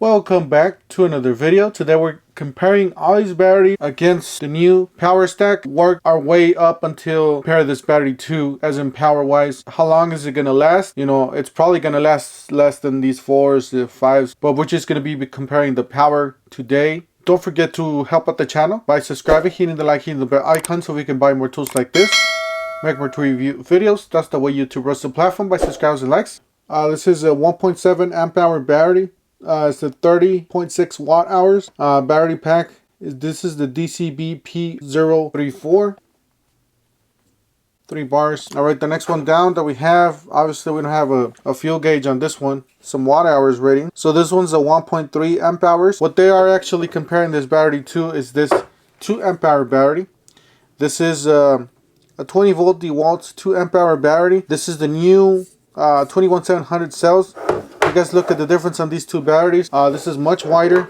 Welcome back to another video. Today we're comparing all these batteries against the new Powerstack. Work our way up until compare this battery to, as in power wise. How long is it gonna last? You know, it's probably gonna last less than these 4s, the 5s, but we're just gonna be comparing the power today. Don't forget to help out the channel by subscribing, hitting the like, hitting the bell icon so we can buy more tools like this, make more review videos. That's the way YouTube runs the platform, by subscribes and likes. This is a 1.7 amp hour battery. It's a 30.6 watt hours battery pack. This is the DCB P034. 3 bars. Alright, the next one down that we have, obviously we don't have a fuel gauge on this one. Some watt hours rating. So this one's a 1.3 amp hours. What they are actually comparing this battery to is this 2 amp hour battery. This is a 20 volt DeWalt 2 amp hour battery. This is the new 21700 cells. You guys look at the difference on these two batteries. This is much wider.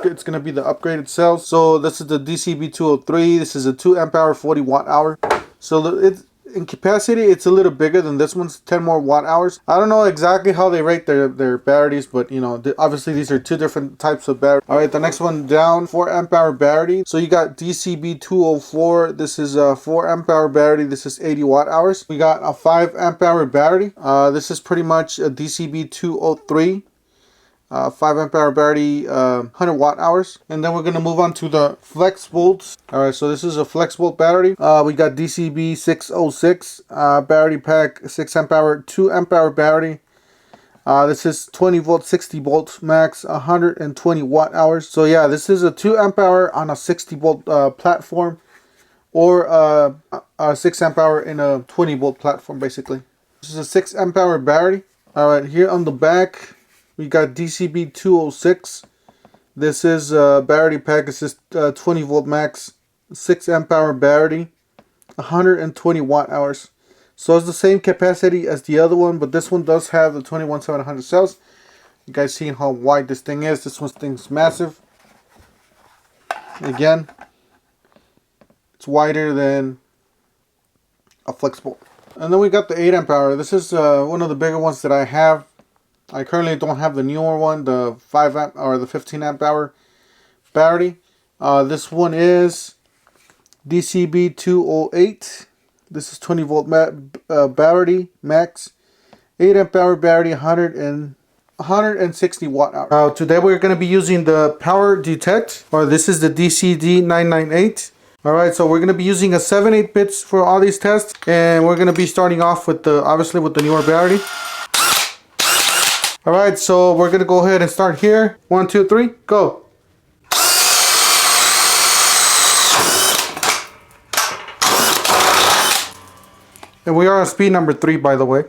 It's going to be the upgraded cells. So this is the DCB 203. This is a 2 amp hour 40 watt hour. So it's in capacity, it's a little bigger than this one's, 10 more watt hours. I don't know exactly how they rate their batteries, but you know, obviously these are two different types of battery. All right, the next one down, 4 amp hour battery. So you got DCB 204. This is a 4 amp hour battery. This is 80 watt hours. We got a 5 amp hour battery. This is pretty much a DCB 203. 5 amp hour battery, 100 watt hours. And then we're going to move on to the FlexVolt. Alright, so this is a FlexVolt battery. We got DCB 606 battery pack, 6 amp hour, 2 amp hour battery. This is 20 volt, 60 volt max, 120 watt hours. So yeah, this is a 2 amp hour on a 60 volt platform, or a 6 amp hour in a 20 volt platform basically. This is a 6 amp hour battery. Alright, here on the back, we got DCB 206. This is a battery pack. This is 20 volt max, 6 amp hour battery, 120 watt hours. So it's the same capacity as the other one, but this one does have the 21700 cells. You guys see how wide this thing is. This thing's massive. Again, it's wider than a FlexVolt. And then we got the 8 amp hour. This is one of the bigger ones that I have. I currently don't have the newer one, the 5 amp or the 15 amp hour battery. This one is DCB 208. This is 20 volt battery max, 8 amp hour battery, 160 watt hour. Today we're going to be using the Power Detect, or this is the DCD 998. Alright, so we're going to be using a 7/8 bits for all these tests, and we're going to be starting off with obviously with the newer battery. Alright, so we're going to go ahead and start here. 1, 2, 3, go. And we are on speed number 3, by the way.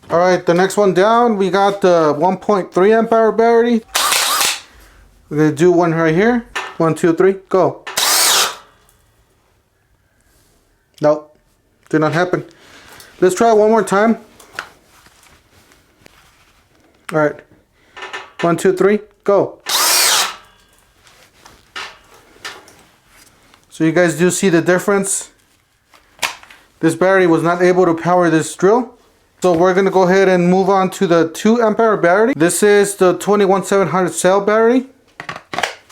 Alright, the next one down, we got the 1.3 amp hour battery. We're going to do one right here. 1, 2, 3, go. Nope, did not happen. Let's try it one more time. Alright, 1, 2, 3, go. So you guys do see the difference. This battery was not able to power this drill. So we're going to go ahead and move on to the 2 amp hour battery. This is the 21700 cell battery.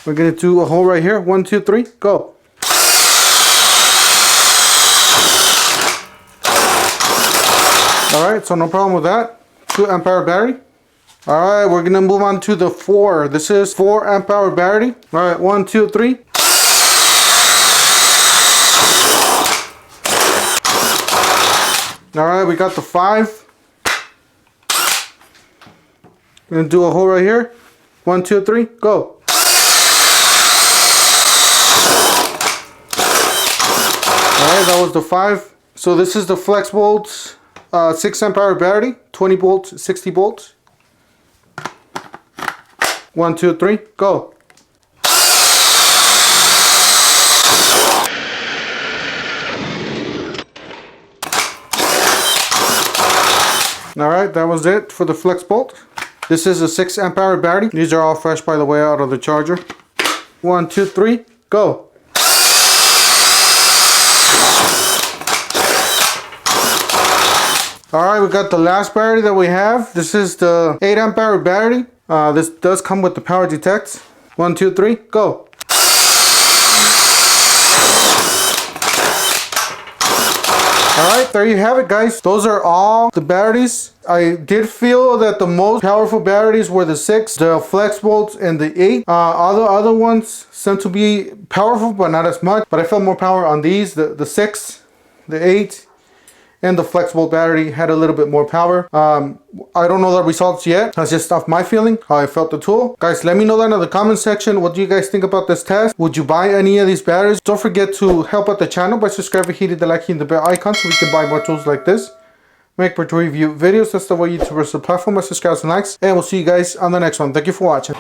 We're going to do a hole right here. 1, 2, 3, go. Alright, so no problem with that. 2 amp hour battery. Alright, we're gonna move on to the 4. This is 4 amp hour battery. Alright, 1, 2, 3. Alright, we got the 5. We're gonna do a hole right here. 1, 2, 3, go. Alright, that was the 5. So this is the FlexVolt 6 amp hour battery, 20 volts, 60 volts. 1, 2, 3, go. Alright, that was it for the FlexVolt. This is a 6 amp hour battery. These are all fresh, by the way, out of the charger. 1, 2, 3, go. Alright, we got the last battery that we have. This is the 8 amp hour battery. This does come with the power detect. 1, 2, 3, go. Alright, there you have it, guys. Those are all the batteries. I did feel that the most powerful batteries were the 6, the FlexVolt, and the 8. Other ones seem to be powerful, but not as much. But I felt more power on these, the 6, the 8, and the FlexVolt battery had a little bit more power. I don't know the results yet. That's just off my feeling, how I felt the tool. Guys, let me know down in the comment section. What do you guys think about this test? Would you buy any of these batteries? Don't forget to help out the channel by subscribing, hitting the like, hitting the bell icon so we can buy more tools like this. Macbook review videos. That's the way YouTubers the platform by subscribes and likes. And we'll see you guys on the next one. Thank you for watching.